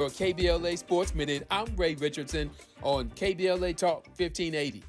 For KBLA Sports Minute, I'm Ray Richardson on KBLA Talk 1580.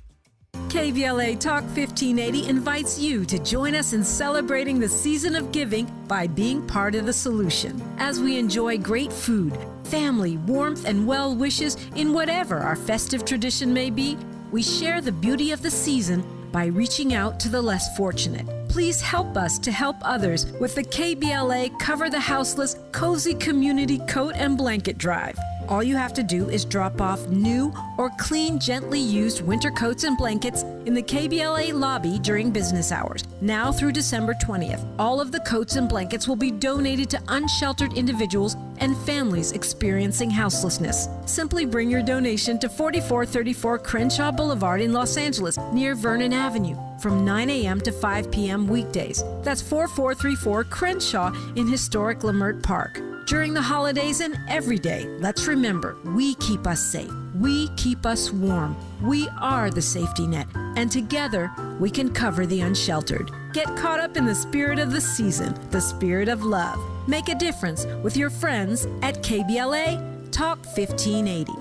KBLA Talk 1580 invites you to join us in celebrating the season of giving by being part of the solution. As we enjoy great food, family, warmth, and well wishes in whatever our festive tradition may be, we share the beauty of the season by reaching out to the less fortunate. Please help us to help others with the KBLA Cover the Houseless Cozy Community Coat and Blanket Drive. All you have to do is drop off new or clean, gently used winter coats and blankets in the KBLA lobby during business hours, now through December 20th. All of the coats and blankets will be donated to unsheltered individuals and families experiencing houselessness. Simply bring your donation to 4434 Crenshaw Boulevard in Los Angeles, near Vernon Avenue, from 9 a.m. to 5 p.m. weekdays. That's 4434 Crenshaw in historic Leimert Park. During the holidays and every day, let's remember, we keep us safe. We keep us warm. We are the safety net. And together, we can cover the unsheltered. Get caught up in the spirit of the season, the spirit of love. Make a difference with your friends at KBLA Talk 1580.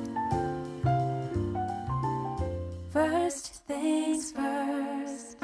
First things first.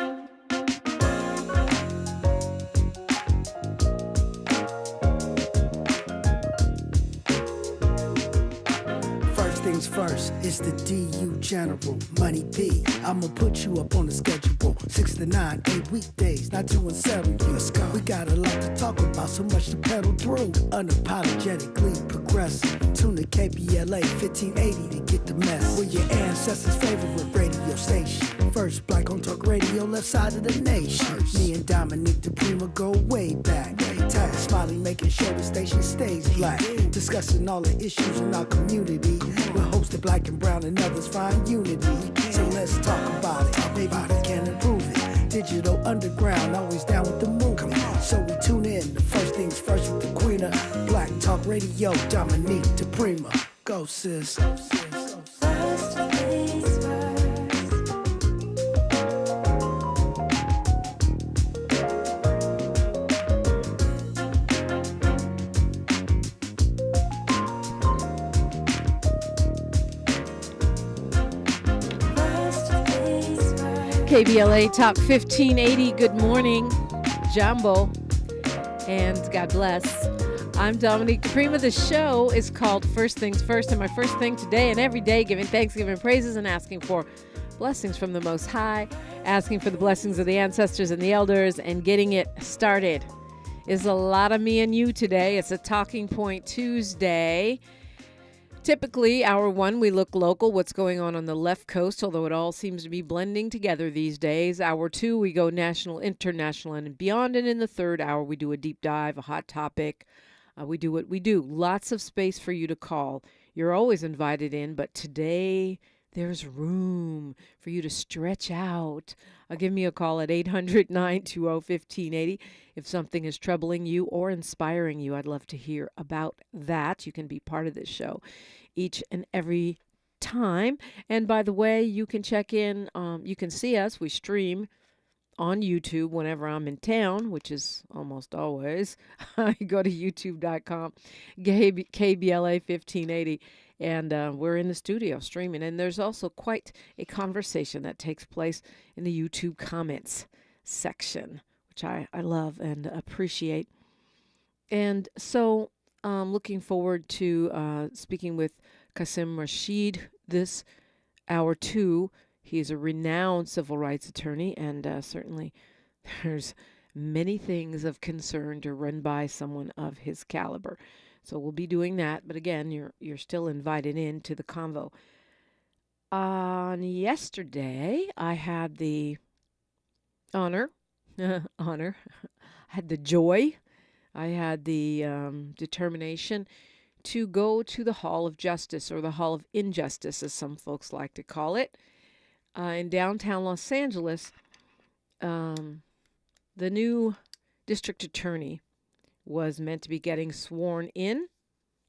Things first, it's the DU General, Money B. I'ma put you up on the schedule. 6 to 9, 8 weekdays, not doing seven. Let's go. We got a lot to talk about, so much to pedal through. Unapologetically progressive. Tune to KBLA 1580 to get the mess. We're your ancestors' favorite radio station. First black on talk radio, left side of the nation. Me and Dominique DiPrima go way back. Tag Smiley making sure the station stays black. Discussing all the issues in our community. We're hosted black and brown and others find unity. So let's talk about it. Maybe we can improve it. Digital underground, always down with the move. So we tune in. The first things first with the queen of Black Talk Radio, Dominique DiPrima. Go sis. First things first. KBLA Talk 1580. Good morning, Jumbo, and God bless. I'm Dominique DiPrima. The show is called First Things First, and my first thing today and every day, giving thanks, giving praises, and asking for blessings from the Most High, asking for the blessings of the ancestors and the elders, and getting it started. Is a lot of me and you today. It's a Talking Point Tuesday. Typically, hour one, we look local, what's going on the left coast, although it all seems to be blending together these days. Hour two, we go national, international, and beyond. And in the third hour, we do a deep dive, a hot topic. We do what we do. Lots of space for you to call. You're always invited in, but today there's room for you to stretch out. Give me a call at 800-920-1580 if something is troubling you or inspiring you. I'd love to hear about that. You can be part of this show each and every time. And by the way, you can check in. You can see us. We stream on YouTube whenever I'm in town, which is almost always. I go to youtube.com, KBLA 1580. And we're in the studio streaming. And there's also quite a conversation that takes place in the YouTube comments section, which I love and appreciate. And so looking forward to speaking with Qasim Rashid this hour two. He's a renowned civil rights attorney, and certainly there's many things of concern to run by someone of his caliber. So we'll be doing that. But again, you're still invited in to the convo. On yesterday, I had the honor, I had the joy, I had the determination to go to the Hall of Justice, or the Hall of Injustice, as some folks like to call it, in downtown Los Angeles. The new district attorney was meant to be getting sworn in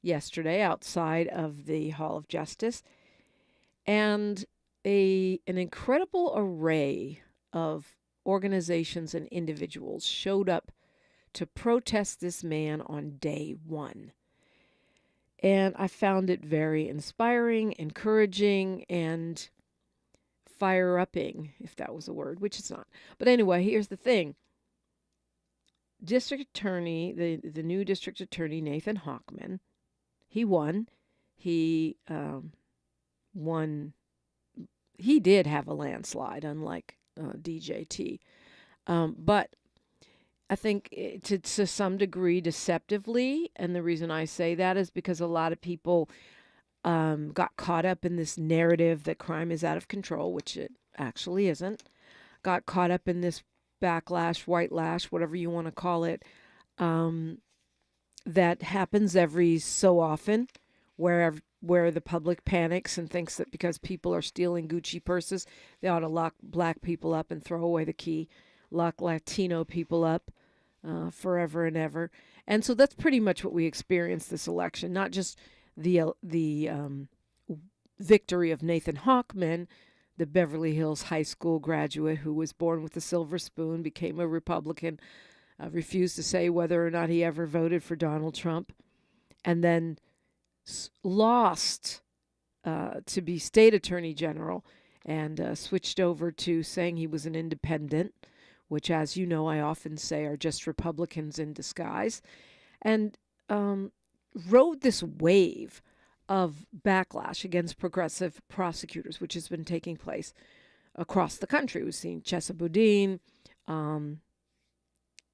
yesterday outside of the Hall of Justice. And an incredible array of organizations and individuals showed up to protest this man on day one. And I found it very inspiring, encouraging, and fire-upping, if that was a word, which it's not. But anyway, here's the thing. District Attorney, the new District Attorney, Nathan Hochman, he won. He won. He did have a landslide, unlike DJT. But I think to some degree deceptively, and the reason I say that is because a lot of people got caught up in this narrative that crime is out of control, which it actually isn't. Got caught up in this backlash, white lash, whatever you want to call it, that happens every so often, where the public panics and thinks that because people are stealing Gucci purses, they ought to lock black people up and throw away the key, lock Latino people up forever and ever. And so that's pretty much what we experienced this election, not just the victory of Nathan Hochman, the Beverly Hills High School graduate who was born with a silver spoon, became a Republican, refused to say whether or not he ever voted for Donald Trump, and then lost to be state attorney general and switched over to saying he was an independent, which, as you know, I often say are just Republicans in disguise, and rode this wave of backlash against progressive prosecutors, which has been taking place across the country. We've seen Chesa Boudin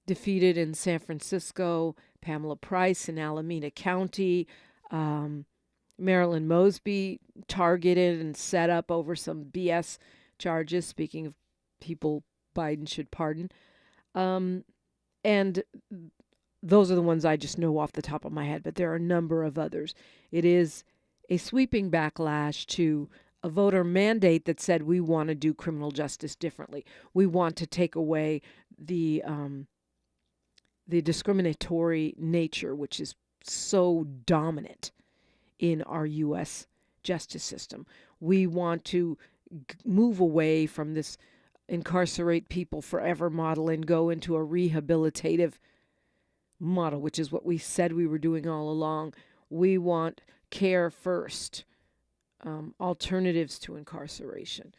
defeated in San Francisco, Pamela Price in Alameda County, Marilyn Mosby targeted and set up over some BS charges, speaking of people Biden should pardon. And those are the ones I just know off the top of my head, but there are a number of others. It is a sweeping backlash to a voter mandate that said we want to do criminal justice differently. We want to take away the discriminatory nature, which is so dominant in our U.S. justice system. We want to move away from this incarcerate people forever model and go into a rehabilitative model, which is what we said we were doing all along. We want care first, alternatives to incarceration,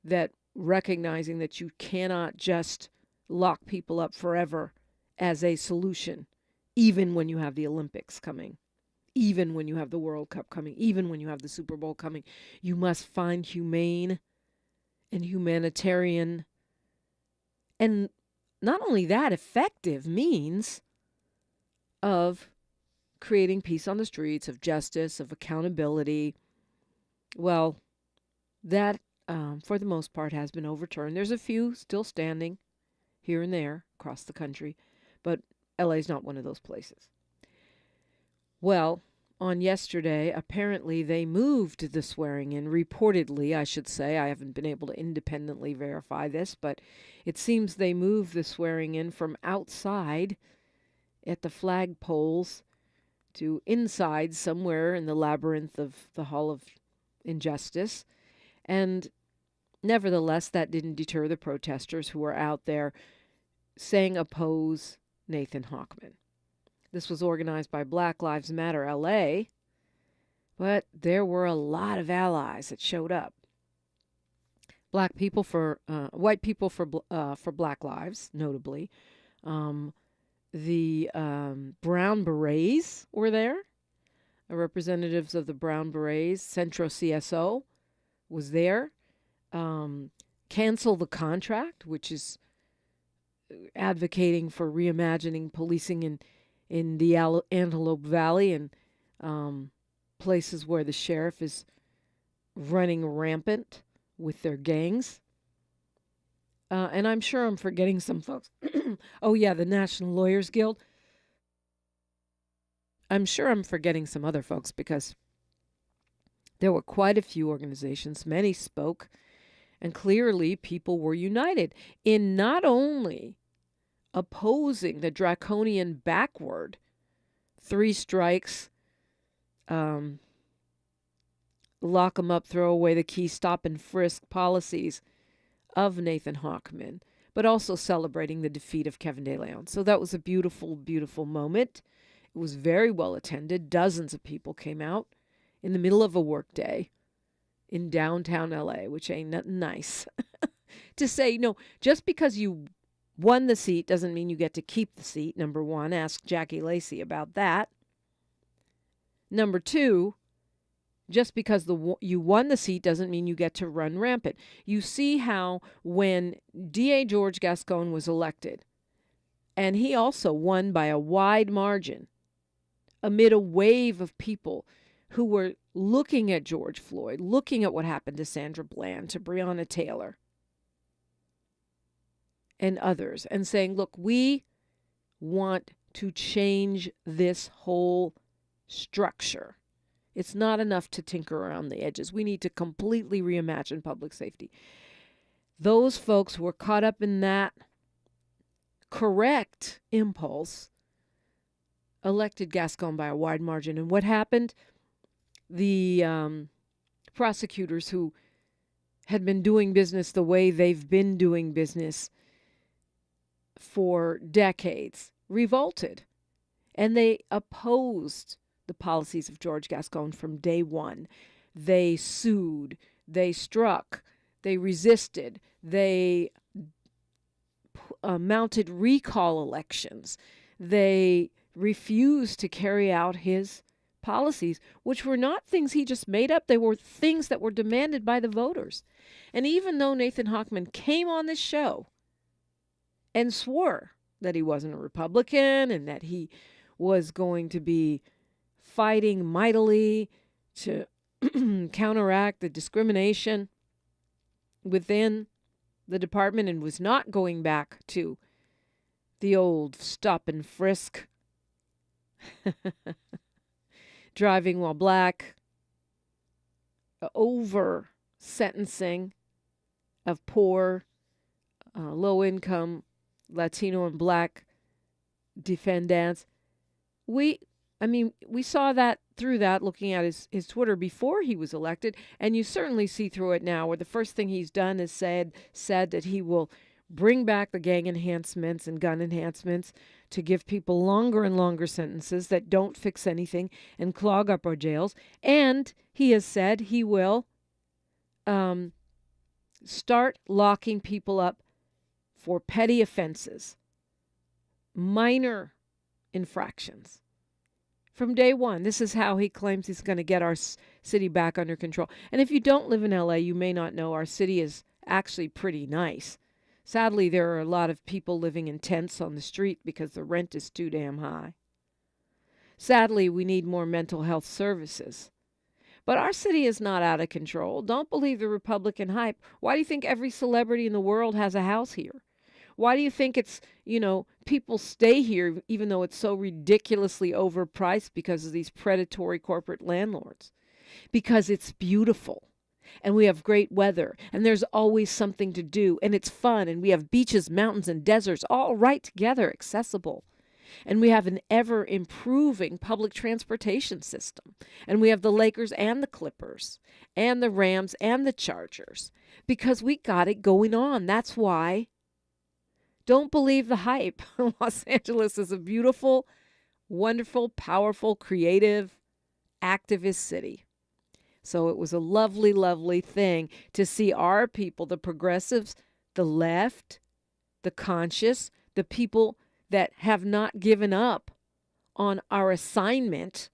that recognizing that you cannot just lock people up forever as a solution, even when you have the Olympics coming, even when you have the World Cup coming, even when you have the Super Bowl coming. You must find humane and humanitarian, and not only that, effective means of creating peace on the streets, of justice, of accountability. Well, that, for the most part, has been overturned. There's a few still standing here and there across the country, but LA is not one of those places. Well, on yesterday, apparently they moved the swearing in, reportedly, I should say. I haven't been able to independently verify this, but it seems they moved the swearing in from outside at the flagpoles to inside somewhere in the labyrinth of the Hall of Injustice. And nevertheless, that didn't deter the protesters who were out there saying oppose Nathan Hochman. This was organized by Black Lives Matter LA, but there were a lot of allies that showed up. White people for Black Lives, notably. The Brown Berets were there. Representatives of the Brown Berets, Centro CSO was there. Cancel the Contract, which is advocating for reimagining policing in the Antelope Valley and places where the sheriff is running rampant with their gangs. And I'm sure I'm forgetting some folks. Oh, yeah, the National Lawyers Guild. I'm sure I'm forgetting some other folks because there were quite a few organizations. Many spoke, and clearly people were united in not only opposing the draconian backward 3 strikes, lock 'em up, throw away the key, stop and frisk policies of Nathan Hochman, but also celebrating the defeat of Kevin De Leon. So that was a beautiful, beautiful moment. It was very well attended. Dozens of people came out in the middle of a workday in downtown LA, which ain't nothing nice. To say, no, just because you won the seat doesn't mean you get to keep the seat, number one. Ask Jackie Lacey about that. Number two, just because you won the seat doesn't mean you get to run rampant. You see how when D.A. George Gascon was elected, and he also won by a wide margin, amid a wave of people who were looking at George Floyd, looking at what happened to Sandra Bland, to Breonna Taylor, and others, and saying, look, we want to change this whole structure. It's not enough to tinker around the edges. We need to completely reimagine public safety. Those folks were caught up in that correct impulse, elected Gascon by a wide margin. And what happened? The prosecutors who had been doing business the way they've been doing business for decades revolted. And they opposed the policies of George Gascon from day one. They sued, they struck, they resisted, they mounted recall elections. They refused to carry out his policies, which were not things he just made up. They were things that were demanded by the voters. And even though Nathan Hochman came on this show and swore that he wasn't a Republican and that he was going to be fighting mightily to counteract the discrimination within the department and was not going back to the old stop and frisk, driving while black, over sentencing of poor, low-income Latino and black defendants. We saw that through that, looking at his Twitter before he was elected, and you certainly see through it now, where the first thing he's done is said that he will bring back the gang enhancements and gun enhancements to give people longer and longer sentences that don't fix anything and clog up our jails. And he has said he will start locking people up for petty offenses, minor infractions. From day one, this is how he claims he's going to get our city back under control. And if you don't live in LA, you may not know our city is actually pretty nice. Sadly, there are a lot of people living in tents on the street because the rent is too damn high. Sadly, we need more mental health services. But our city is not out of control. Don't believe the Republican hype. Why do you think every celebrity in the world has a house here? Why do you think it's, people stay here even though it's so ridiculously overpriced because of these predatory corporate landlords? Because it's beautiful and we have great weather and there's always something to do and it's fun and we have beaches, mountains, and deserts all right together, accessible. And we have an ever-improving public transportation system. And we have the Lakers and the Clippers and the Rams and the Chargers because we got it going on. That's why. Don't believe the hype. Los Angeles is a beautiful, wonderful, powerful, creative, activist city. So it was a lovely, lovely thing to see our people, the progressives, the left, the conscious, the people that have not given up on our assignment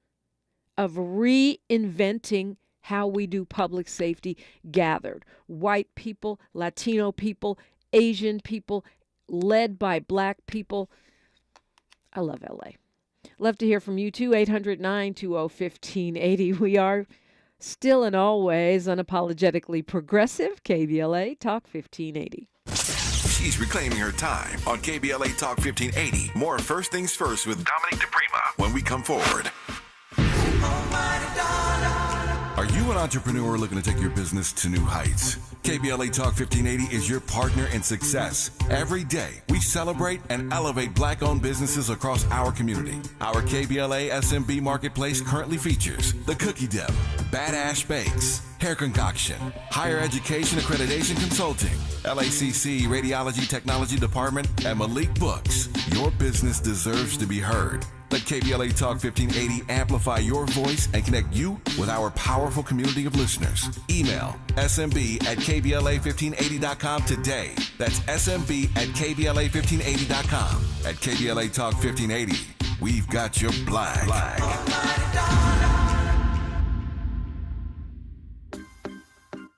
of reinventing how we do public safety gathered. White people, Latino people, Asian people, led by black people. I love LA. Love to hear from you too. 800-920-1580. We are still and always unapologetically progressive. KBLA Talk 1580. She's reclaiming her time on KBLA Talk 1580. More First Things First with Dominique DiPrima when we come forward. Are you an entrepreneur looking to take your business to new heights? KBLA Talk 1580 is your partner in success. Every day, we celebrate and elevate Black-owned businesses across our community. Our KBLA SMB Marketplace currently features The Cookie Dip, Bad Ash Bakes, Hair Concoction, Higher Education Accreditation Consulting, LACC Radiology Technology Department, and Malik Books. Your business deserves to be heard. Let KBLA Talk 1580 amplify your voice and connect you with our powerful community of listeners. Email smb@kbla1580.com today. That's smb@kbla1580.com. At KBLA Talk 1580, we've got your black.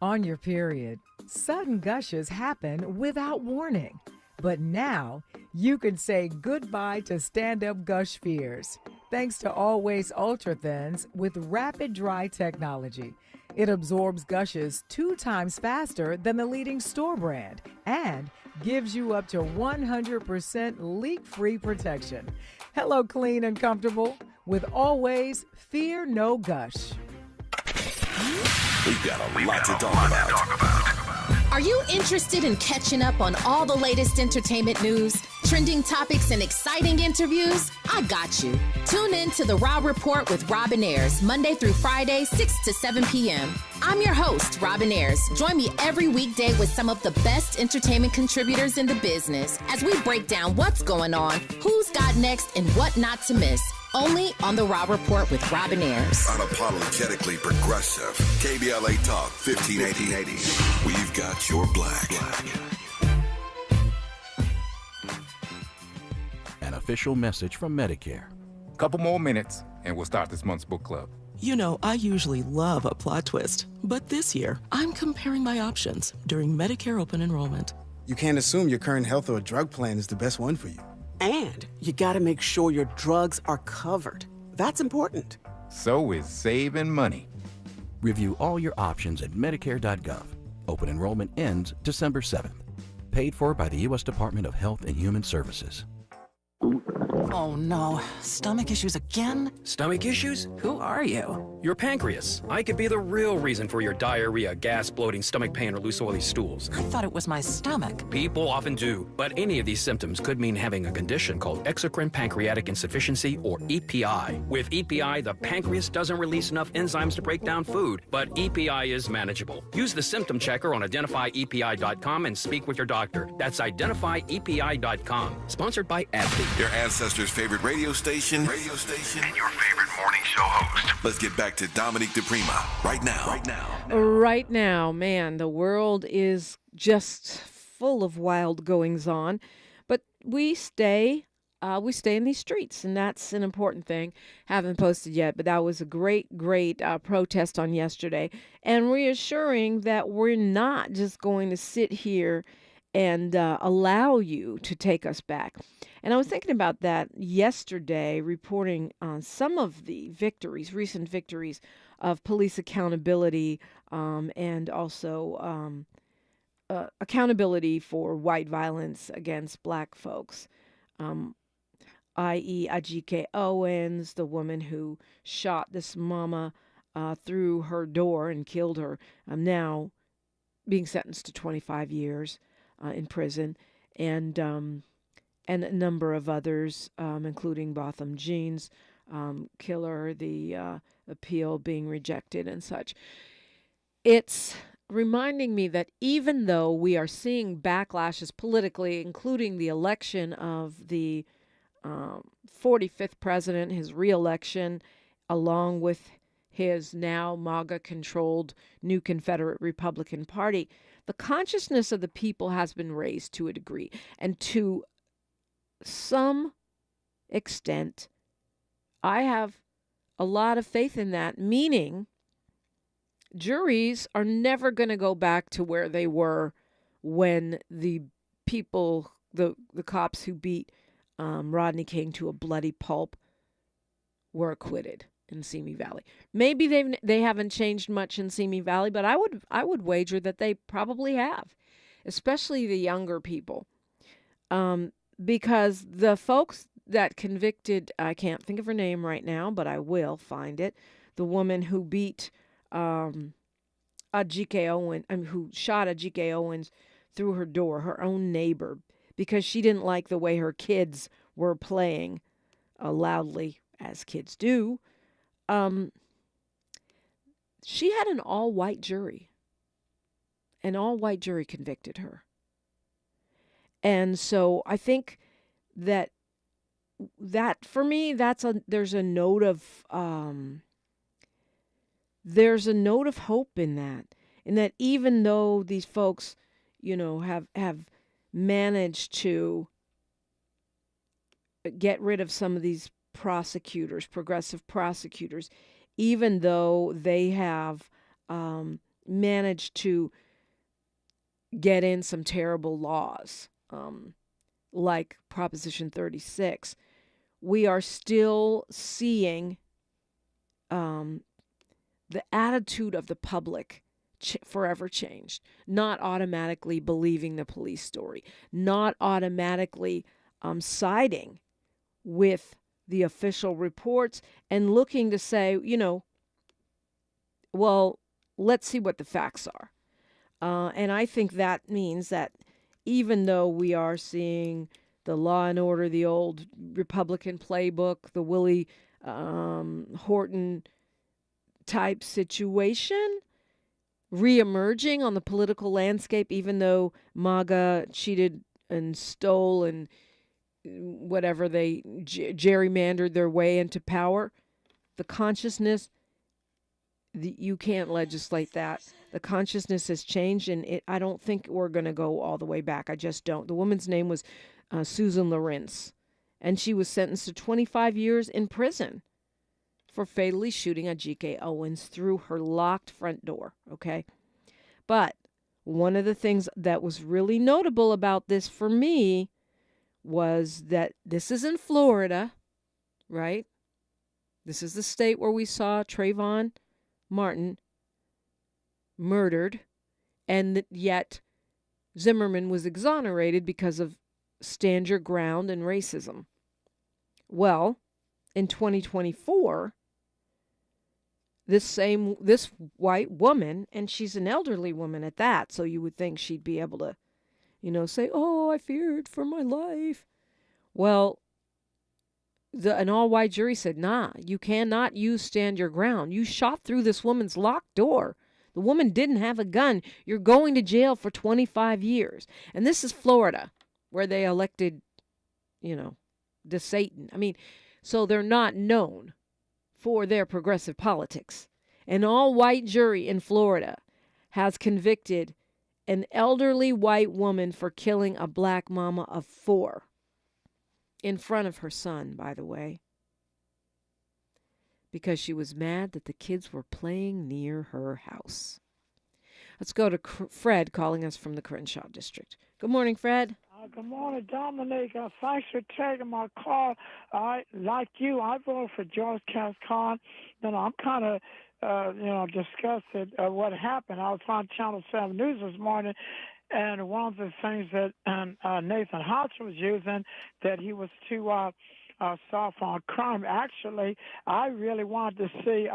On your period, sudden gushes happen without warning. But now, you can say goodbye to stand-up gush fears thanks to Always Ultra Thins with rapid dry technology. It absorbs gushes 2 times faster than the leading store brand and gives you up to 100% leak-free protection. Hello, clean and comfortable with Always Fear No Gush. We've got a lot to talk about. Are you interested in catching up on all the latest entertainment news, trending topics, and exciting interviews? I got you. Tune in to The Raw Report with Robin Ayers, Monday through Friday, 6 to 7 p.m. I'm your host, Robin Ayers. Join me every weekday with some of the best entertainment contributors in the business as we break down what's going on, who's got next, and what not to miss. Only on The Raw Report with Robin Ayers. Unapologetically progressive. KBLA Talk 1580. We've got your black. An official message from Medicare. Couple more minutes, and we'll start this month's book club. You know, I usually love a plot twist, but this year, I'm comparing my options during Medicare open enrollment. You can't assume your current health or drug plan is the best one for you. And you gotta make sure your drugs are covered. That's important. So is saving money. Review all your options at Medicare.gov. Open enrollment ends December 7th. Paid for by the U.S. Department of Health and Human Services. Oh no, stomach issues again? Stomach issues? Who are you? Your pancreas. I could be the real reason for your diarrhea, gas, bloating, stomach pain, or loose oily stools. I thought it was my stomach. People often do, but any of these symptoms could mean having a condition called exocrine pancreatic insufficiency, or EPI. With EPI, the pancreas doesn't release enough enzymes to break down food, but EPI is manageable. Use the symptom checker on identifyepi.com and speak with your doctor. That's identifyepi.com. Sponsored by AbbVie. Your ancestors' favorite radio station, and your favorite morning show host. Let's get back to Dominique DiPrima right now. Right now, man, the world is just full of wild goings on, but we stay in these streets, and that's an important thing. Haven't posted yet, but that was a great protest on yesterday, and reassuring that we're not just going to sit here and allow you to take us back. And I was thinking about that yesterday, reporting on some of the recent victories of police accountability, and also accountability for white violence against black folks, i.e. Ajike Owens, the woman who shot this mama through her door and killed her, now being sentenced to 25 years in prison, and a number of others, including Botham Jean's killer, the appeal being rejected and such. It's reminding me that even though we are seeing backlashes politically, including the election of the 45th president, his re-election, along with his now MAGA-controlled New Confederate Republican Party, the consciousness of the people has been raised to a degree, and to some extent, I have a lot of faith in that, meaning juries are never going to go back to where they were when the people, the cops who beat Rodney King to a bloody pulp were acquitted in Simi Valley. Maybe they haven't changed much in Simi Valley, but I would wager that they probably have, especially the younger people. Because the folks that convicted, I can't think of her name right now, but I will find it, the woman who beat Ajike Owens, who shot Ajike Owens through her door, her own neighbor, because she didn't like the way her kids were playing loudly, as kids do. She had an all-white jury. An all-white jury convicted her. And so I think that that for me, there's a note of hope in that even though these folks, have managed to get rid of some of these prosecutors, progressive prosecutors, even though they have managed to get in some terrible laws, like Proposition 36, we are still seeing the attitude of the public forever changed. Not automatically believing the police story, not automatically siding with the official reports and looking to say, well, let's see what the facts are. And I think that means that even though we are seeing the Law and Order, the old Republican playbook, the Willie Horton type situation reemerging on the political landscape, even though MAGA cheated and stole and whatever, they gerrymandered their way into power, the consciousness, you can't legislate that. The consciousness has changed, and I don't think we're going to go all the way back. I just don't. The woman's name was Susan Lawrence, and she was sentenced to 25 years in prison for fatally shooting a G.K. Owens through her locked front door, okay? But one of the things that was really notable about this for me was that this is in Florida, right? This is the state where we saw Trayvon Martin murdered, and yet Zimmerman was exonerated because of stand your ground and racism. Well, in 2024, this white woman, and she's an elderly woman at that, so you would think she'd be able to, say, oh, I feared for my life. Well, an all-white jury said, nah, you cannot use stand your ground. You shot through this woman's locked door. The woman didn't have a gun. You're going to jail for 25 years. And this is Florida, where they elected, the Satan. So they're not known for their progressive politics. An all-white jury in Florida has convicted an elderly white woman for killing a black mama of 4. In front of her son, by the way, because she was mad that the kids were playing near her house. Let's go to Fred calling us from the Crenshaw District. Good morning, Fred. Good morning, Dominique. Thanks for taking my call. Like you, I voted for George Cascon. I'm kind of, disgusted at what happened. I was on Channel 7 News this morning, and one of the things that Nathan Hochman was using, that he was too soft on crime. Actually, I really wanted to see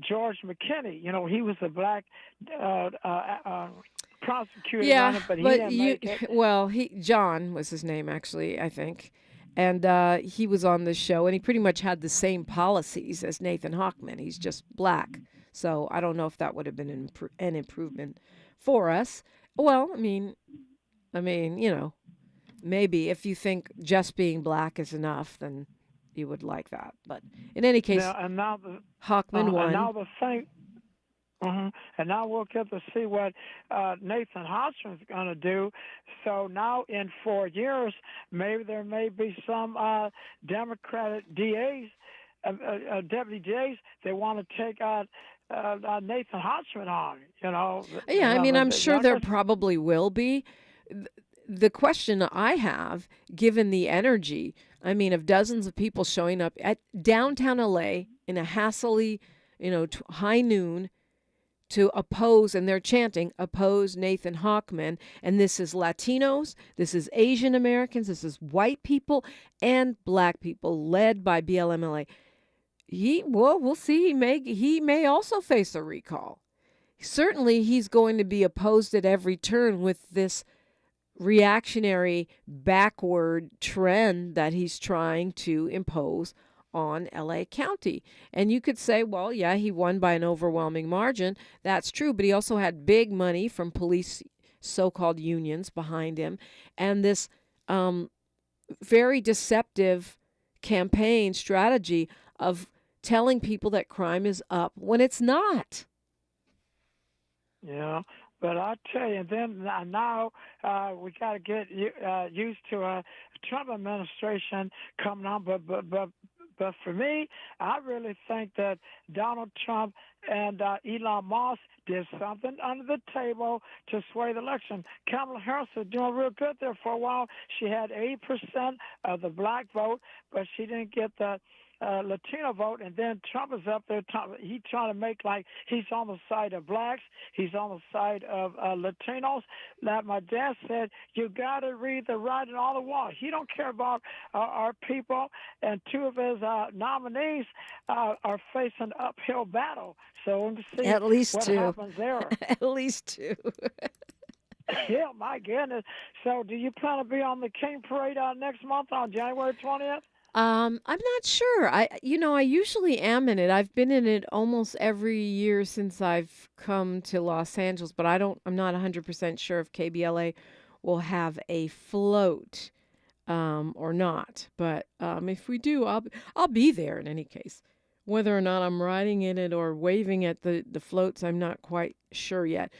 George McKinney. He was a black prosecutor. Yeah, but he didn't make it. John was his name, actually, I think. And he was on this show, and he pretty much had the same policies as Nathan Hochman. He's just black. So I don't know if that would have been an improvement for us. Well, maybe if you think just being black is enough, then you would like that. But in any case, Hochman won. And now the thing, and now we'll get to see what Nathan Hochman's going to do. So now in 4 years, maybe there may be some Democratic DAs, deputy DAs, they want to take out Nathan Hochman on, Yeah, I'm sure there probably will be. The question I have, given the energy, of dozens of people showing up at downtown LA in a hassly, high noon to oppose, and they're chanting, oppose Nathan Hochman. And this is Latinos, this is Asian Americans, this is white people and black people led by BLMLA. We'll see. He may also face a recall. Certainly, he's going to be opposed at every turn with this reactionary, backward trend that he's trying to impose on LA County. And you could say, well, yeah, he won by an overwhelming margin. That's true, but he also had big money from police so-called unions behind him, and this very deceptive campaign strategy of telling people that crime is up when it's not. Yeah, but I tell you, then now we got to get used to a Trump administration coming on. But for me, I really think that Donald Trump and Elon Musk did something under the table to sway the election. Kamala Harris was doing real good there for a while. She had 80% of the black vote, but she didn't get the Latino vote, and then Trump is up there. He's trying to make like he's on the side of blacks. He's on the side of Latinos. Like my dad said, you got to read the writing on the wall. He don't care about our people, and two of his nominees are facing uphill battle. So we'll see at least what two. happens there. At least two. Yeah, my goodness. So do you plan to be on the King Parade next month on January 20th? I'm not sure. I usually am in it. I've been in it almost every year since I've come to Los Angeles, but I'm not 100% sure if KBLA will have a float or not. But if we do, I'll be there in any case. Whether or not I'm riding in it or waving at the floats, I'm not quite sure yet.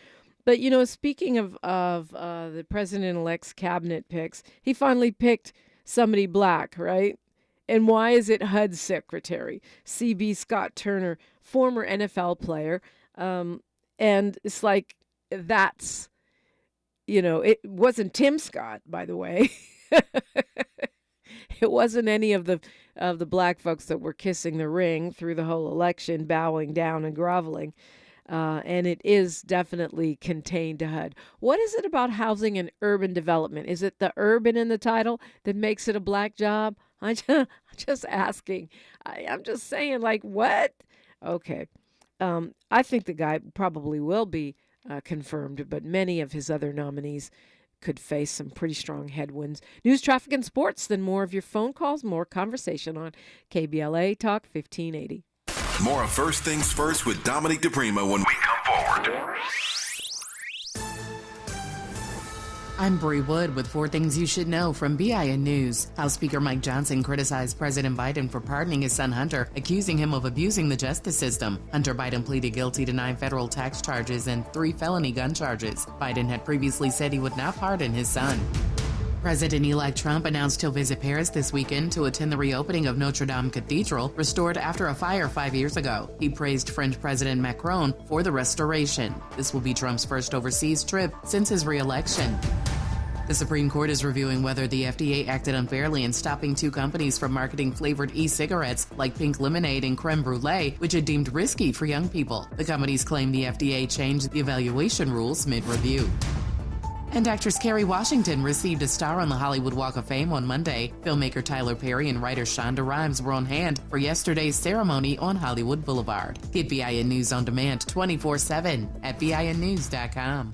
But speaking of the president-elect's cabinet picks, he finally picked somebody black, right? And why is it HUD Secretary, C.B. Scott Turner, former NFL player? And it's like, that's, it wasn't Tim Scott, by the way. It wasn't any of the black folks that were kissing the ring through the whole election, bowing down and groveling. And it is definitely contained to HUD. What is it about housing and urban development? Is it the urban in the title that makes it a black job? I'm just asking. I'm just saying, like, what? Okay. I think the guy probably will be confirmed, but many of his other nominees could face some pretty strong headwinds. News, traffic, and sports. Then more of your phone calls, more conversation on KBLA Talk 1580. More of First Things First with Dominique DiPrima when we come forward. I'm Bree Wood with 4 things you should know from BIN News. House Speaker Mike Johnson criticized President Biden for pardoning his son Hunter, accusing him of abusing the justice system. Hunter Biden pleaded guilty to 9 federal tax charges and 3 felony gun charges. Biden had previously said he would not pardon his son. President-elect Trump announced he'll visit Paris this weekend to attend the reopening of Notre Dame Cathedral, restored after a fire 5 years ago. He praised French President Macron for the restoration. This will be Trump's first overseas trip since his re-election. The Supreme Court is reviewing whether the FDA acted unfairly in stopping 2 companies from marketing flavored e-cigarettes like Pink Lemonade and Creme Brulee, which it deemed risky for young people. The companies claim the FDA changed the evaluation rules mid-review. And actress Kerry Washington received a star on the Hollywood Walk of Fame on Monday. Filmmaker Tyler Perry and writer Shonda Rhimes were on hand for yesterday's ceremony on Hollywood Boulevard. Get BIN News on demand 24/7 at BINnews.com.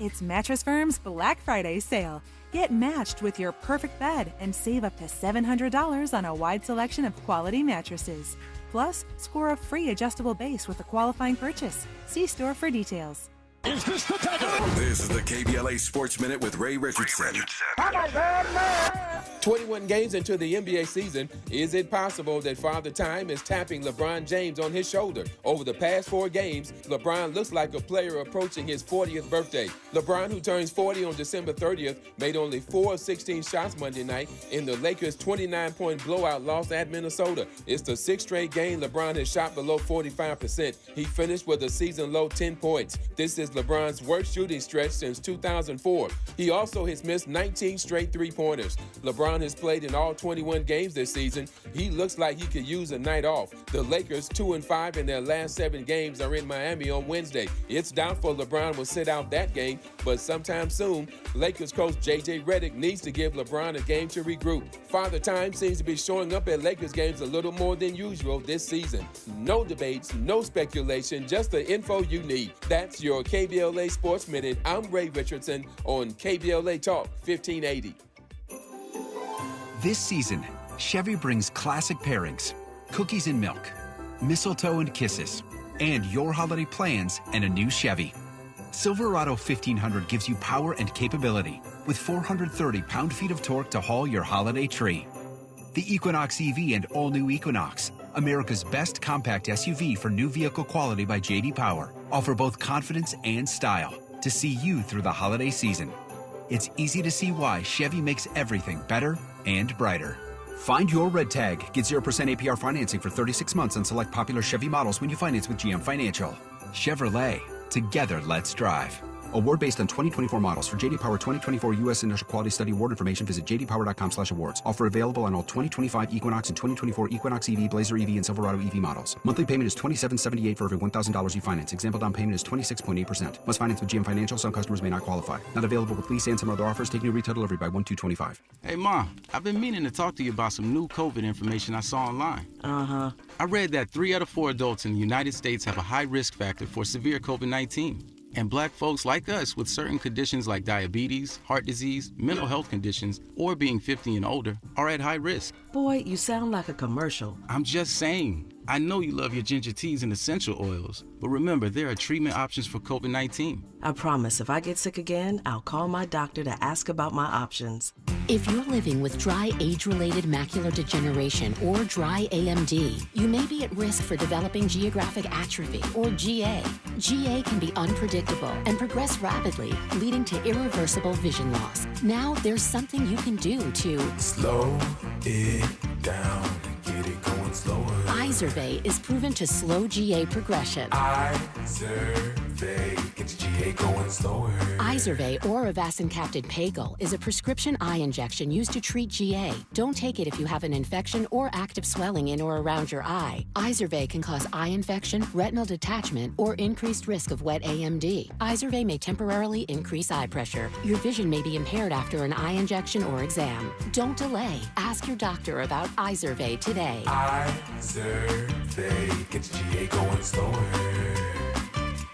It's Mattress Firm's Black Friday sale. Get matched with your perfect bed and save up to $700 on a wide selection of quality mattresses. Plus, score a free adjustable base with a qualifying purchase. See store for details. Is this the time? This is the KBLA Sports Minute with Ray Richardson. 21 games into the NBA season, is it possible that Father Time is tapping LeBron James on his shoulder? Over the past 4 games, LeBron looks like a player approaching his 40th birthday. LeBron, who turns 40 on December 30th, made only 4 of 16 shots Monday night in the Lakers' 29-point blowout loss at Minnesota. It's the 6th straight game LeBron has shot below 45%. He finished with a season-low 10 points. This is LeBron's worst shooting stretch since 2004. He also has missed 19 straight three-pointers. LeBron has played in all 21 games this season. He looks like he could use a night off. The Lakers, 2-5 in their last 7 games, are in Miami on Wednesday. It's doubtful LeBron will sit out that game, but sometime soon, Lakers coach J.J. Redick needs to give LeBron a game to regroup. Father Time seems to be showing up at Lakers games a little more than usual this season. No debates, no speculation, just the info you need. That's your KBLA Sports Minute. I'm Ray Richardson on KBLA Talk 1580. This season, Chevy brings classic pairings, cookies and milk, mistletoe and kisses, and your holiday plans and a new Chevy. Silverado 1500 gives you power and capability with 430 pound-feet of torque to haul your holiday tree. The Equinox EV and all-new Equinox, America's best compact SUV for new vehicle quality by J.D. Power, offer both confidence and style to see you through the holiday season. It's easy to see why Chevy makes everything better and brighter. Find your red tag. Get 0% APR financing for 36 months on select popular Chevy models when you finance with GM Financial. Chevrolet. Together, let's drive. Award based on 2024 models. For J.D. Power 2024 U.S. Initial Quality Study award information, visit jdpower.com/awards. Offer available on all 2025 Equinox and 2024 Equinox EV, Blazer EV, and Silverado EV models. Monthly payment is $27.78 for every $1,000 you finance. Example down payment is 26.8%. Must finance with GM Financial. Some customers may not qualify. Not available with lease and some other offers. Take new retail delivery by 1/2/25. Hey, Mom, I've been meaning to talk to you about some new COVID information I saw online. Uh-huh. I read that 3 out of 4 adults in the United States have a high risk factor for severe COVID-19. And Black folks like us with certain conditions like diabetes, heart disease, mental health conditions, or being 50 and older are at high risk. Boy, you sound like a commercial. I'm just saying. I know you love your ginger teas and essential oils, but remember, there are treatment options for COVID-19. I promise if I get sick again, I'll call my doctor to ask about my options. If you're living with dry age-related macular degeneration or dry AMD, you may be at risk for developing geographic atrophy or GA. GA can be unpredictable and progress rapidly, leading to irreversible vision loss. Now there's something you can do to slow it down and get it going slower. Izervay is proven to slow GA progression. Izervay gets GA going slower. Izervay or avacincaptad pagel is a prescription eye injection used to treat GA. Don't take it if you have an infection or active swelling in or around your eye. Izervay can cause eye infection, retinal detachment, or increased risk of wet AMD. Izervay may temporarily increase eye pressure. Your vision may be impaired after an eye injection or exam. Don't delay. Ask your doctor about Izervay today. Izervay gets GA going slower.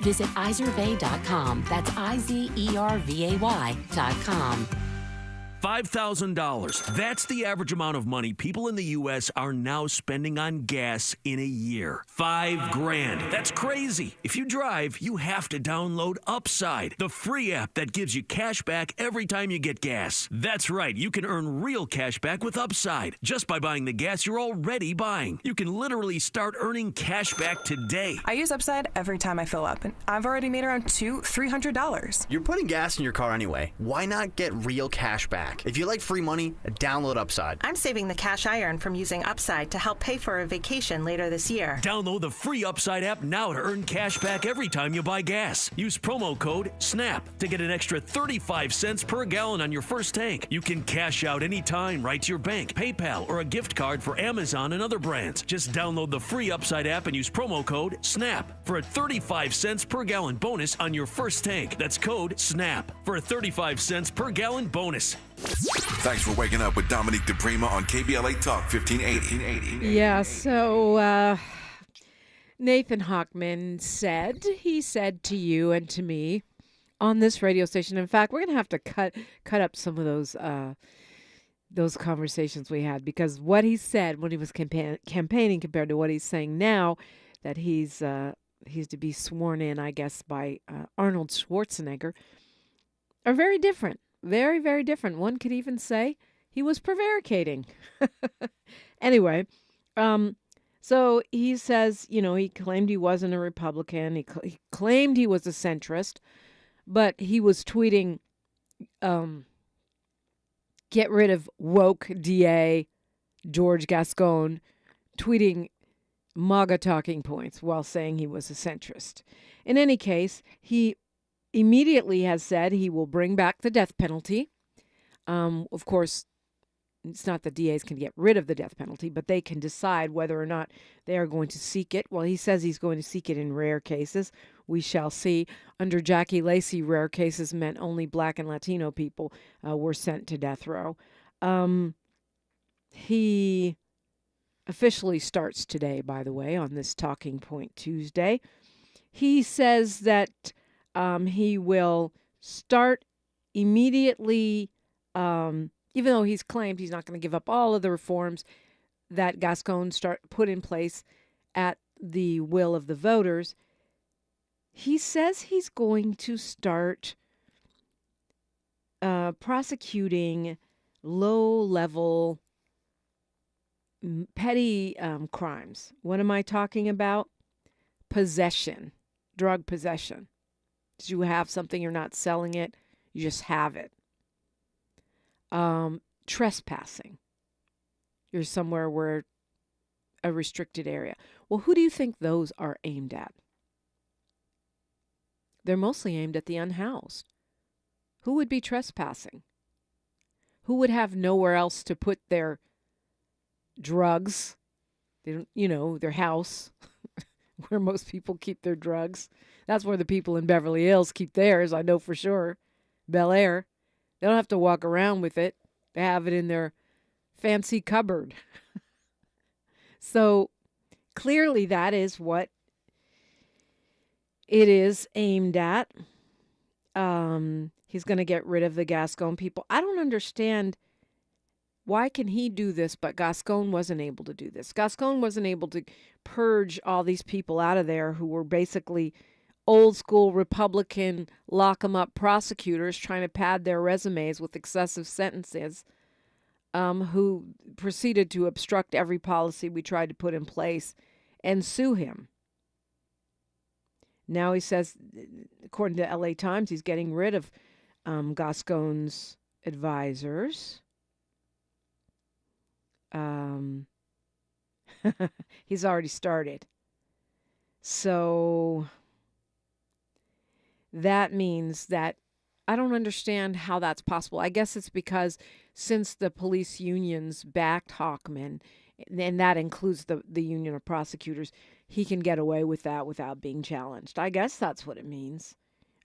Visit Izervay.com. That's IZERVAY.com. $5,000. That's the average amount of money people in the U.S. are now spending on gas in a year. $5,000. That's crazy. If you drive, you have to download Upside, the free app that gives you cash back every time you get gas. That's right. You can earn real cash back with Upside just by buying the gas you're already buying. You can literally start earning cash back today. I use Upside every time I fill up, and I've already made around $300. You're putting gas in your car anyway. Why not get real cash back? If you like free money, download Upside. I'm saving the cash I earn from using Upside to help pay for a vacation later this year. Download the free Upside app now to earn cash back every time you buy gas. Use promo code SNAP to get an extra 35 cents per gallon on your first tank. You can cash out anytime right to your bank, PayPal, or a gift card for Amazon and other brands. Just download the free Upside app and use promo code SNAP for a 35 cents per gallon bonus on your first tank. That's code SNAP for a 35 cents per gallon bonus. Thanks for waking up with Dominique DiPrima on KBLA Talk 1580. Yeah, so Nathan Hochman said to you and to me on this radio station. In fact, we're going to have to cut up some of those conversations we had, because what he said when he was campaigning compared to what he's saying now that he's to be sworn in, I guess, by Arnold Schwarzenegger, are very different. Very, very different. One could even say he was prevaricating. Anyway, so he says, he claimed he wasn't a Republican. He claimed he was a centrist, but he was tweeting, get rid of woke DA George Gascon, tweeting MAGA talking points while saying he was a centrist. In any case, he immediately has said he will bring back the death penalty. Of course, it's not that DAs can get rid of the death penalty, but they can decide whether or not they are going to seek it. Well, he says he's going to seek it in rare cases. We shall see. Under Jackie Lacey, rare cases meant only Black and Latino people were sent to death row. He officially starts today, by the way, on this Talking Point Tuesday. He says that he will start immediately, even though he's claimed he's not going to give up all of the reforms that Gascon put in place at the will of the voters. he says he's going to start prosecuting low-level petty crimes. What am I talking about? Possession, drug possession. You have something, you're not selling it, you just have it. Trespassing. You're somewhere where a restricted area. Well, who do you think those are aimed at? They're mostly aimed at the unhoused. Who would be trespassing? Who would have nowhere else to put their drugs? They don't, you know, their house, where most people keep their drugs. That's where the people in Beverly Hills keep theirs, I know for sure. Bel Air. They don't have to walk around with it. They have it in their fancy cupboard. So clearly that is what it is aimed at. He's going to get rid of the Gascon people. I don't understand, why can he do this, but Gascon wasn't able to do this? Gascon wasn't able to purge all these people out of there who were basically old school Republican lock 'em up prosecutors trying to pad their resumes with excessive sentences, who proceeded to obstruct every policy we tried to put in place and sue him. Now he says, according to LA Times, he's getting rid of Gascon's advisors. He's already started. So that means that I don't understand how that's possible. I guess it's because since the police unions backed Hochman, and that includes the union of prosecutors, he can get away with that without being challenged. I guess that's what it means.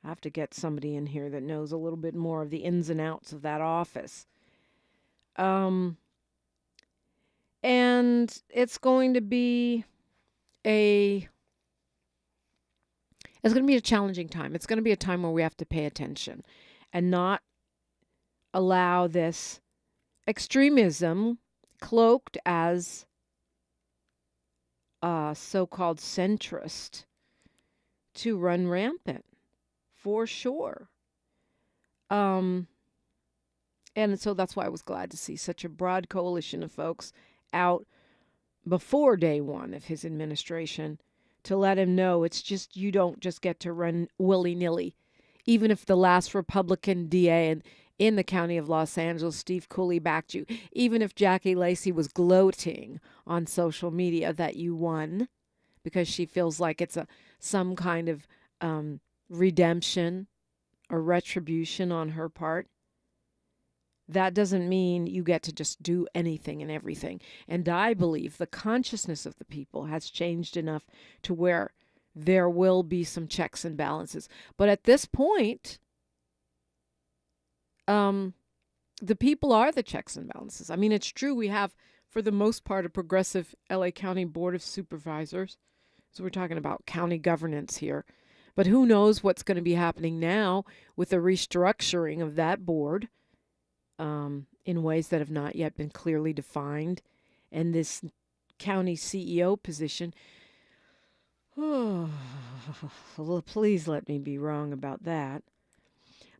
I have to get somebody in here that knows a little bit more of the ins and outs of that office. And it's going to be a challenging time. It's going to be a time where we have to pay attention and not allow this extremism cloaked as so-called centrist to run rampant, for sure. And so that's why I was glad to see such a broad coalition of folks out before day one of his administration to let him know it's just, you don't just get to run willy-nilly. Even if the last Republican DA in the county of Los Angeles, Steve Cooley, backed you, even if Jackie Lacey was gloating on social media that you won because she feels like it's some kind of redemption or retribution on her part, that doesn't mean you get to just do anything and everything. And I believe the consciousness of the people has changed enough to where there will be some checks and balances. But at this point, the people are the checks and balances. I mean, it's true we have, for the most part, a progressive LA County Board of Supervisors. So we're talking about county governance here. But who knows what's going to be happening now with the restructuring of that board in ways that have not yet been clearly defined. And this county CEO position, well, please let me be wrong about that.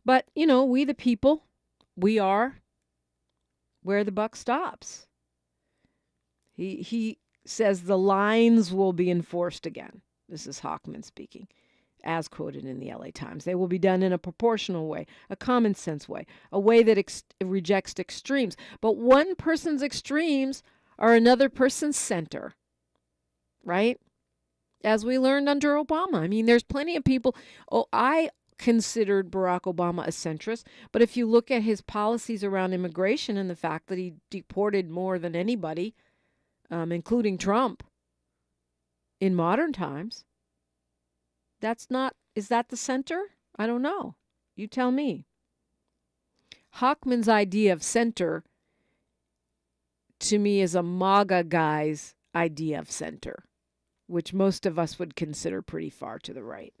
But, you know, we the people, we are where the buck stops. He says the lines will be enforced again. This is Hochman speaking, as quoted in the LA Times. They will be done in a proportional way, a common sense way, a way that rejects extremes. But one person's extremes are another person's center, right? As we learned under Obama. I mean, there's plenty of people. I considered Barack Obama a centrist, but if you look at his policies around immigration and the fact that he deported more than anybody, including Trump, in modern times, is that the center? I don't know. You tell me. Hochman's idea of center, to me, is a MAGA guy's idea of center, which most of us would consider pretty far to the right.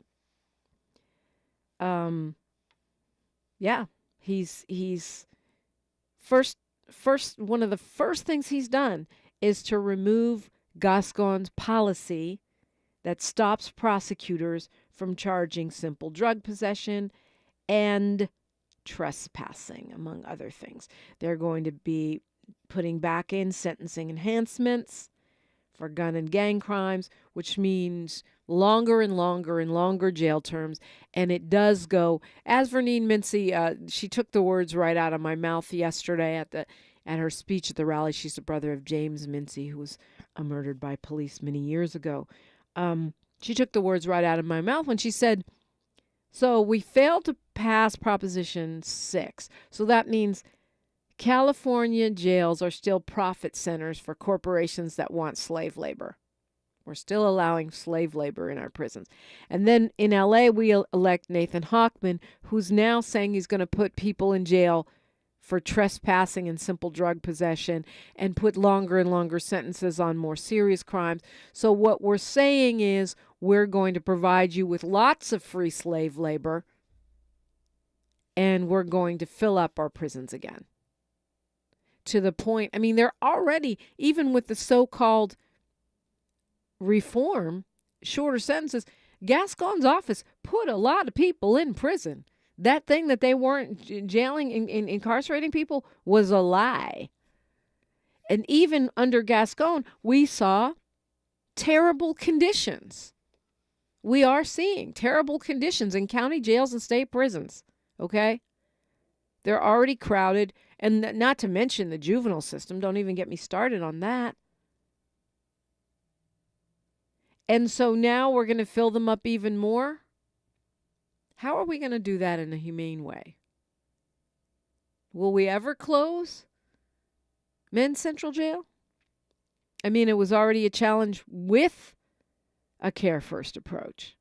Yeah, he's first one of the first things he's done is to remove Gascon's policy that stops prosecutors from charging simple drug possession and trespassing, among other things. They're going to be putting back in sentencing enhancements for gun and gang crimes, which means longer and longer and longer jail terms. And it does go, as Vernine Mincy, she took the words right out of my mouth yesterday at her speech at the rally. She's the brother of James Mincy, who was murdered by police many years ago. She took the words right out of my mouth when she said, so we failed to pass Proposition 6. So that means California jails are still profit centers for corporations that want slave labor. We're still allowing slave labor in our prisons. And then in LA, we elect Nathan Hochman, who's now saying he's going to put people in jail for trespassing and simple drug possession and put longer and longer sentences on more serious crimes. So what we're saying is we're going to provide you with lots of free slave labor, and we're going to fill up our prisons again. To the point, I mean, they're already, even with the so-called reform, shorter sentences, Gascon's office put a lot of people in prison. That thing that they weren't jailing and incarcerating people was a lie. And even under Gascon, we saw terrible conditions. We are seeing terrible conditions in county jails and state prisons, okay? They're already crowded, and not to mention the juvenile system. Don't even get me started on that. And so now we're going to fill them up even more? How are we going to do that in a humane way? Will we ever close Men's Central Jail? I mean, it was already a challenge with a care first approach.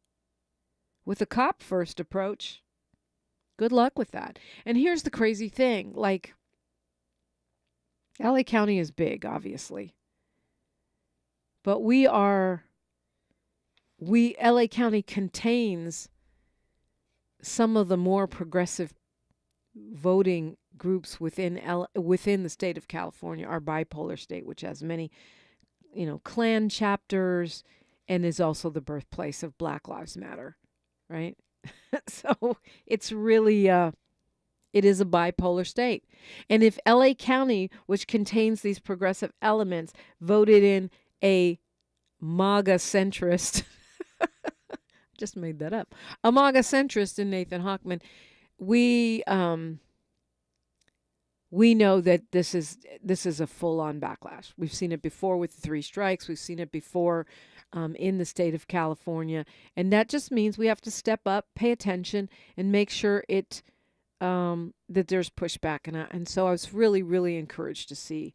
With a cop first approach, good luck with that. And here's the crazy thing, like, LA County is big, obviously. But LA County contains some of the more progressive voting groups within the state of California, our bipolar state, which has many, Klan chapters and is also the birthplace of Black Lives Matter, right? So it's really, it is a bipolar state. And if LA County, which contains these progressive elements, voted in a MAGA centrist, just made that up, a MAGA centrist in Nathan Hochman, we know that this is a full-on backlash. We've seen it before with the 3 strikes. We've seen it before in the state of California. And that just means we have to step up, pay attention, and make sure that there's pushback. And so I was really, really encouraged to see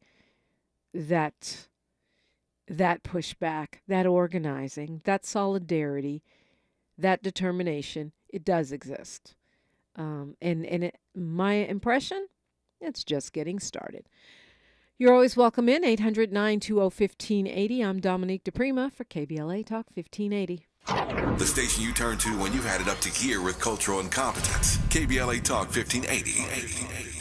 that pushback, that organizing, that solidarity, that determination. It does exist. My impression, it's just getting started. You're always welcome in, 800-920-1580. I'm Dominique DiPrima for KBLA Talk 1580. The station you turn to when you've had it up to gear with cultural incompetence. KBLA Talk 1580.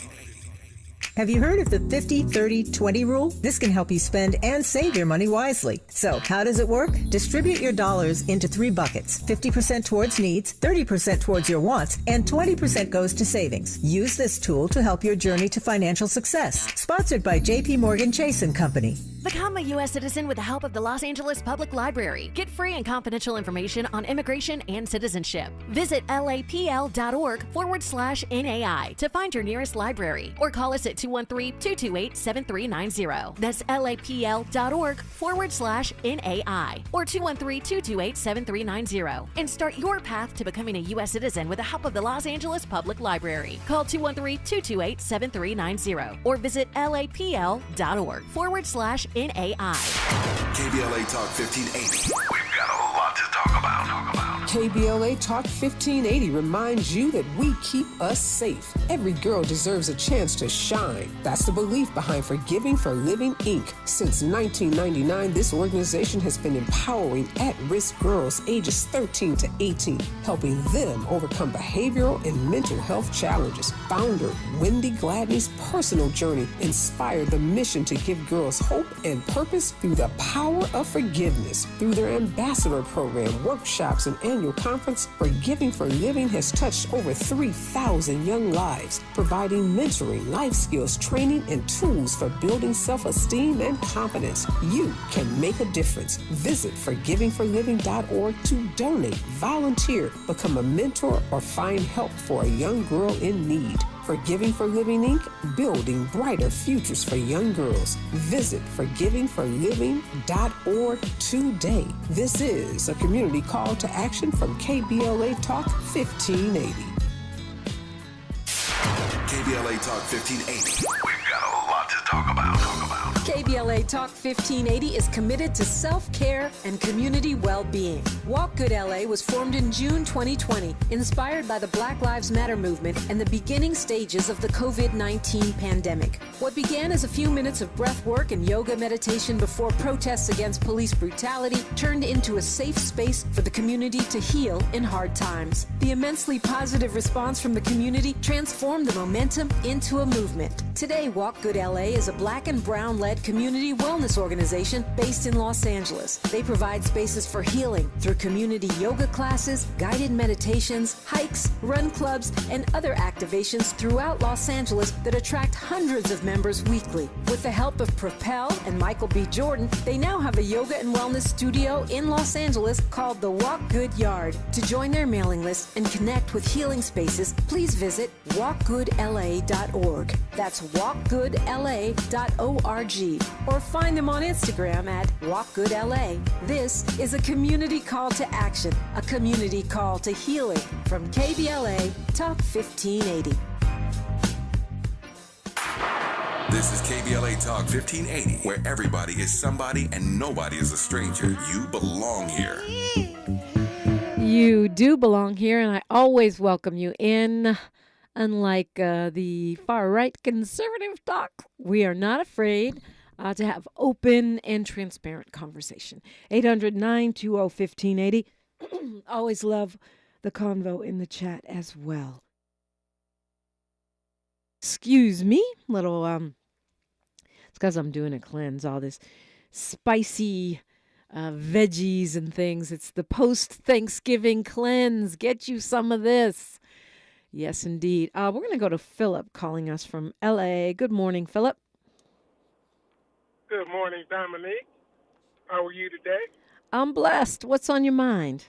Have you heard of the 50-30-20 rule? This can help you spend and save your money wisely. So, how does it work? Distribute your dollars into 3 buckets. 50% towards needs, 30% towards your wants, and 20% goes to savings. Use this tool to help your journey to financial success. Sponsored by J.P. Morgan Chase & Company. Become a U.S. citizen with the help of the Los Angeles Public Library. Get free and confidential information on immigration and citizenship. Visit lapl.org/NAI to find your nearest library or call us at 213-228-7390. That's lapl.org/NAI or 213-228-7390 and start your path to becoming a U.S. citizen with the help of the Los Angeles Public Library. Call 213-228-7390 or visit lapl.org/NAI. KBLA Talk 1580. We've got a lot to talk about. KBLA Talk 1580 reminds you that we keep us safe. Every girl deserves a chance to shine. That's the belief behind Forgiving for Living, Inc. Since 1999, this organization has been empowering at-risk girls ages 13 to 18, helping them overcome behavioral and mental health challenges. Founder Wendy Gladney's personal journey inspired the mission to give girls hope and purpose through the power of forgiveness. Through their ambassador program, workshops, and annual annual conference, Forgiving for Living has touched over 3,000 young lives, providing mentoring, life skills, training, and tools for building self-esteem and confidence. You can make a difference. Visit forgivingforliving.org to donate, volunteer, become a mentor, or find help for a young girl in need. Forgiving for Living, Inc., building brighter futures for young girls. Visit forgivingforliving.org today. This is a community call to action from KBLA Talk 1580. KBLA Talk 1580. We've got a lot to talk about. KBLA Talk 1580 is committed to self-care and community well-being. Walk Good LA was formed in June 2020, inspired by the Black Lives Matter movement and the beginning stages of the COVID-19 pandemic. What began as a few minutes of breath work and yoga meditation before protests against police brutality turned into a safe space for the community to heal in hard times. The immensely positive response from the community transformed the momentum into a movement. Today, Walk Good LA is a Black and Brown-led community wellness organization based in Los Angeles. They provide spaces for healing through community yoga classes, guided meditations, hikes, run clubs, and other activations throughout Los Angeles that attract hundreds of members weekly. With the help of Propel and Michael B. Jordan, they now have a yoga and wellness studio in Los Angeles called the Walk Good Yard. To join their mailing list and connect with healing spaces, please visit walkgoodla.org. That's walkgoodla.org. Or find them on Instagram at walkgoodla. This is a community call to action, a community call to healing from KBLA Talk 1580. This is KBLA Talk 1580, where everybody is somebody and nobody is a stranger. You belong here. You do belong here, and I always welcome you in. Unlike the far-right conservative talk, we are not afraid to have open and transparent conversation. 800-920-1580. Always love the convo in the chat as well. Excuse me, little, it's because I'm doing a cleanse, all this spicy veggies and things. It's the post-Thanksgiving cleanse. Get you some of this. Yes, indeed. We're going to go to Philip calling us from L.A. Good morning, Philip. Good morning, Dominique. How are you today? I'm blessed. What's on your mind?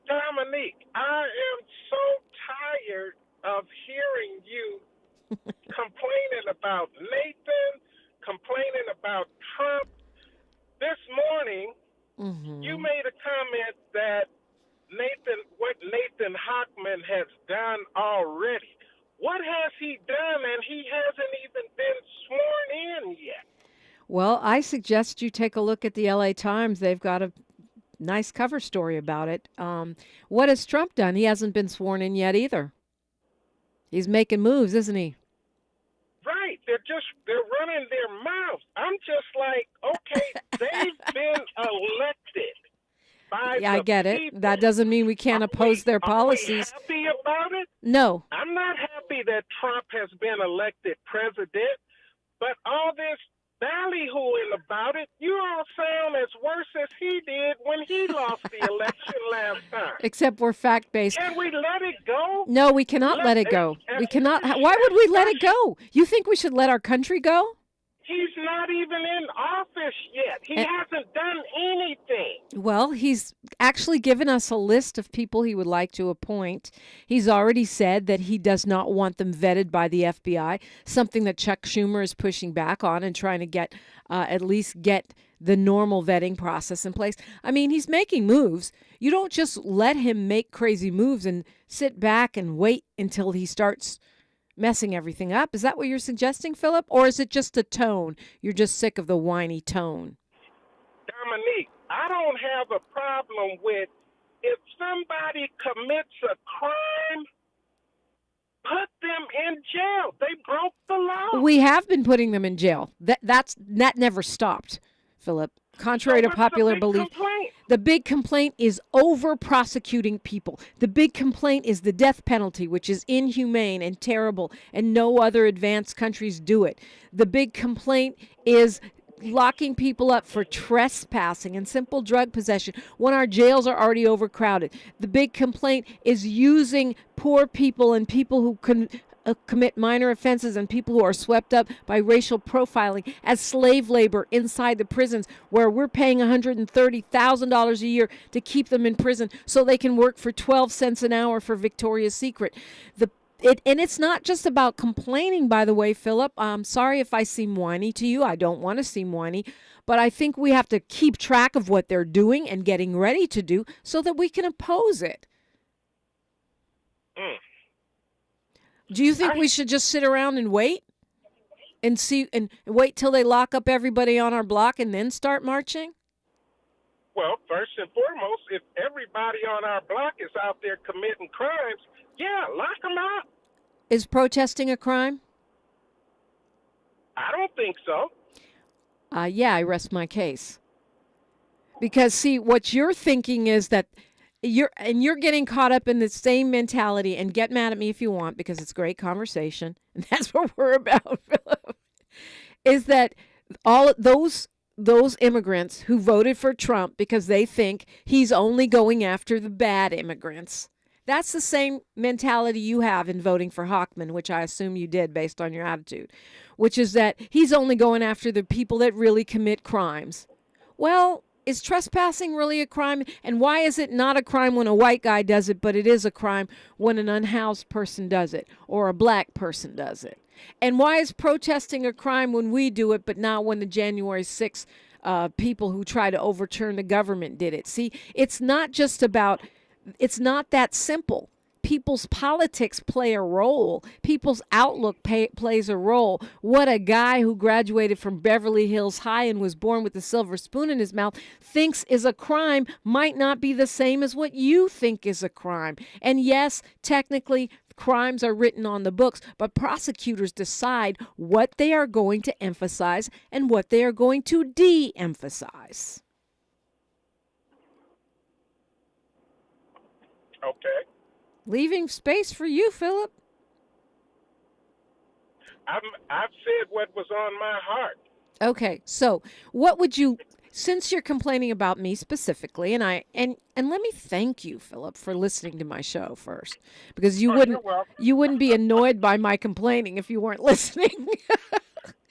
Dominique, I am so tired of hearing you complaining about Nathan, complaining about Trump. This morning, you made a comment that what Nathan Hochman has done already. What has he done? And he hasn't even been sworn in yet. Well, I suggest you take a look at the LA Times. They've got a nice cover story about it. What has Trump done? He hasn't been sworn in yet either. He's making moves, isn't he? Right. They're running their mouths. I'm just like, okay, they've been elected. Yeah, I get it. People. That doesn't mean we can't oppose their policies. Are we happy about it? No. I'm not happy that Trump has been elected president, but all this ballyhooing about it, you all sound as worse as he did when he lost the election last time. Except we're fact-based. Can we let it go? No, we cannot let it go. We cannot. Why would we let it go? You think we should let our country go? He's not even in office yet. He hasn't done anything. Well, he's actually given us a list of people he would like to appoint. He's already said that he does not want them vetted by the FBI, something that Chuck Schumer is pushing back on and trying to get at least get the normal vetting process in place. I mean, he's making moves. You don't just let him make crazy moves and sit back and wait until he starts messing everything up. Is that what you're suggesting, Philip? Or is it just a tone? You're just sick of the whiny tone. Dominique, I don't have a problem with if somebody commits a crime, put them in jail. They broke the law. We have been putting them in jail. That never stopped, Philip. Contrary to popular belief. The big complaint is over-prosecuting people. The big complaint is the death penalty, which is inhumane and terrible, and no other advanced countries do it. The big complaint is locking people up for trespassing and simple drug possession when our jails are already overcrowded. The big complaint is using poor people and people who commit minor offenses and people who are swept up by racial profiling as slave labor inside the prisons, where we're paying $130,000 a year to keep them in prison so they can work for 12 cents an hour for Victoria's Secret. And it's not just about complaining, by the way, Philip. I'm sorry if I seem whiny to you. I don't want to seem whiny. But I think we have to keep track of what they're doing and getting ready to do so that we can oppose it. Do you think we should just sit around and wait and see and wait till they lock up everybody on our block and then start marching? Well, first and foremost, if everybody on our block is out there committing crimes, yeah, lock them out. Is protesting a crime? I don't think so. Yeah, I rest my case. Because, see, what you're thinking is that you're getting caught up in the same mentality, and get mad at me if you want, because it's great conversation, and that's what we're about, Philip, is that all those immigrants who voted for Trump because they think he's only going after the bad immigrants. That's the same mentality you have in voting for Hochman, which I assume you did based on your attitude, which is that he's only going after the people that really commit crimes. Well, is trespassing really a crime? And why is it not a crime when a white guy does it, but it is a crime when an unhoused person does it or a black person does it? And why is protesting a crime when we do it, but not when the January 6th people who try to overturn the government did it? See, it's not that simple. People's politics play a role. People's outlook plays a role. What a guy who graduated from Beverly Hills High and was born with a silver spoon in his mouth thinks is a crime might not be the same as what you think is a crime. And yes, technically, crimes are written on the books, but prosecutors decide what they are going to emphasize and what they are going to de-emphasize. Okay. Leaving space for you, Philip. I've said what was on my heart. Okay, so what would you, since you're complaining about me specifically, and let me thank you, Philip, for listening to my show first, because you wouldn't be annoyed by my complaining if you weren't listening.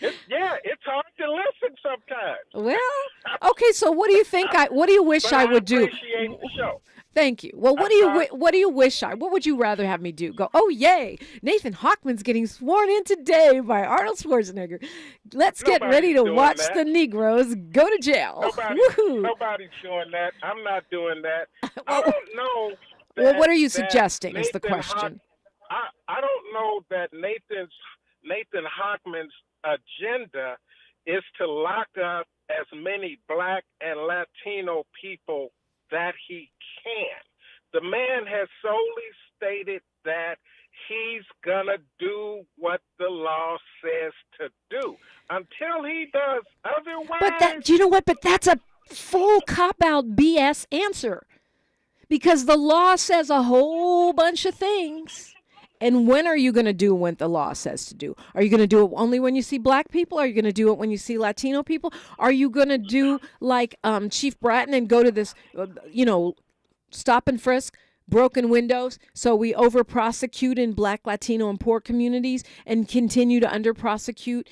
It's hard to listen sometimes. Well, okay, so what do you think? What do you wish I would do? Appreciate the show. Thank you. Well, what do you wish what would you rather have me do? Go, oh, yay, Nathan Hochman's getting sworn in today by Arnold Schwarzenegger. Let's get ready to watch the Negroes go to jail. Nobody's doing that. I'm not doing that. I don't know. Well, what are you suggesting is the question. I don't know that Nathan Hochman's agenda is to lock up as many black and Latino people that he can. The man has solely stated that he's gonna do what the law says to do. Until he does otherwise. But do you know what? But that's a full cop-out BS answer, because the law says a whole bunch of things. And when are you going to do what the law says to do? Are you going to do it only when you see black people? Are you going to do it when you see Latino people? Are you going to do like Chief Bratton and go to this, stop and frisk, broken windows, so we over-prosecute in black, Latino, and poor communities and continue to under-prosecute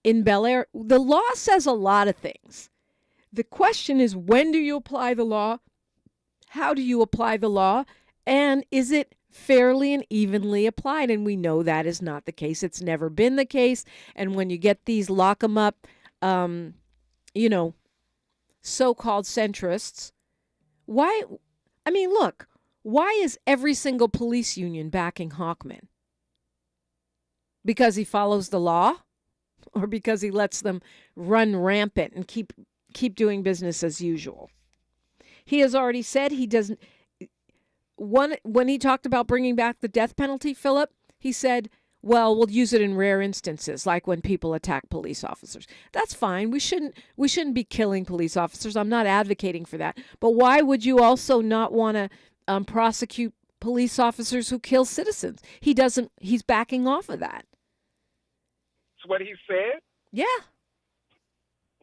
in Bel Air? The law says a lot of things. The question is, when do you apply the law? How do you apply the law? And is it fairly and evenly applied? And we know that is not the case. It's never been the case. And when you get these lock 'em up, so-called centrists, why is every single police union backing Hochman? Because he follows the law, or because he lets them run rampant and keep doing business as usual? He has already said he doesn't. When he talked about bringing back the death penalty, Philip, he said, well, we'll use it in rare instances, like when people attack police officers. That's fine. We shouldn't be killing police officers. I'm not advocating for that. But why would you also not want to prosecute police officers who kill citizens? He's backing off of that. That's what he said? Yeah.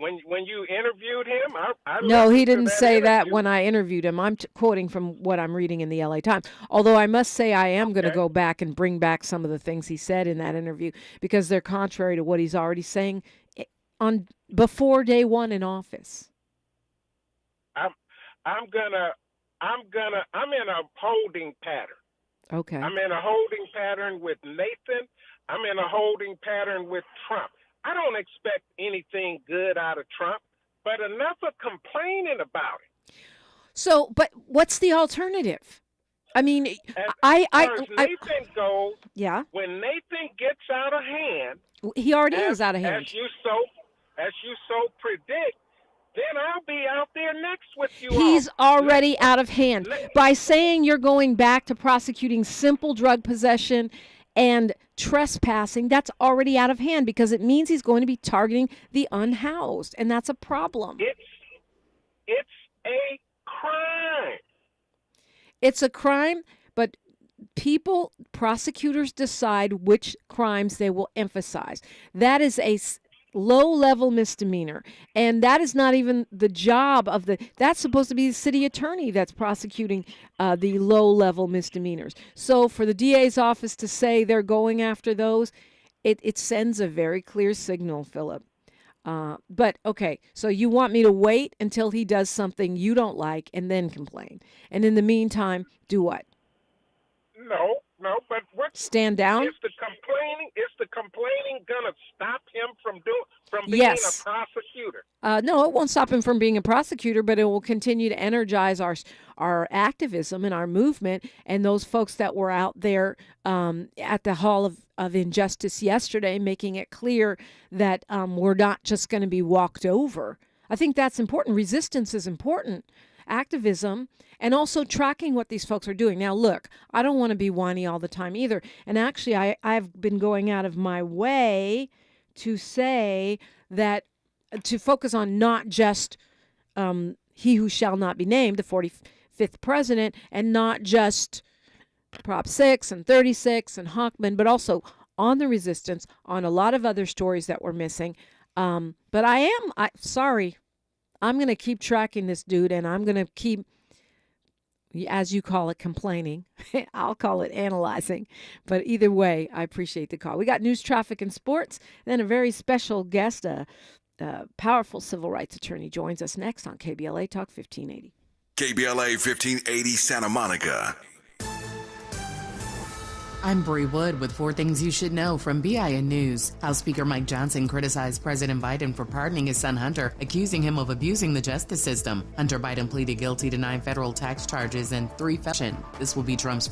when you interviewed him? I No, he didn't that say interview. that when I interviewed him. I'm quoting from what I'm reading in the LA Times. Although I must say I am going to go back and bring back some of the things he said in that interview because they're contrary to what he's already saying before day one in office. I'm in a holding pattern. Okay. I'm in a holding pattern with Nathan. I'm in a holding pattern with Trump. I don't expect anything good out of Trump, but enough of complaining about it. So, but what's the alternative? I mean, Nathan goes. Yeah. When Nathan gets out of hand, he already is out of hand. As you so predict, then I'll be out there next with you. He's already out of hand. By saying you're going back to prosecuting simple drug possession and trespassing, that's already out of hand because it means he's going to be targeting the unhoused, and that's a problem. It's a crime. It's a crime, but prosecutors decide which crimes they will emphasize. That is a low-level misdemeanor, and that is not even the job of that's supposed to be the city attorney that's prosecuting the low-level misdemeanors. So for the DA's office to say they're going after those, it sends a very clear signal, Philip. But okay, so you want me to wait until he does something you don't like and then complain, and in the meantime, do what? No, but what? Stand down? Is the complaining gonna stop him from being a prosecutor? No, it won't stop him from being a prosecutor, but it will continue to energize our activism and our movement. And those folks that were out there at the Hall of Injustice yesterday, making it clear that we're not just going to be walked over. I think that's important. Resistance is important. Activism, and also tracking what these folks are doing. Now, look, I don't want to be whiny all the time either. And actually, I've been going out of my way to say that, to focus on not just he who shall not be named, the 45th president, and not just Prop 6 and 36 and Hochman, but also on the resistance, on a lot of other stories that we're missing. But I'm going to keep tracking this dude, and I'm going to keep, as you call it, complaining. I'll call it analyzing. But either way, I appreciate the call. We got news, traffic, and sports. Then a very special guest, a powerful civil rights attorney, joins us next on KBLA Talk 1580. KBLA 1580 Santa Monica. I'm Bree Wood with 4 Things You Should Know from BIN News. House Speaker Mike Johnson criticized President Biden for pardoning his son Hunter, accusing him of abusing the justice system. Hunter Biden pleaded guilty to 9 federal tax charges and 3 felonies. This will be Trump's first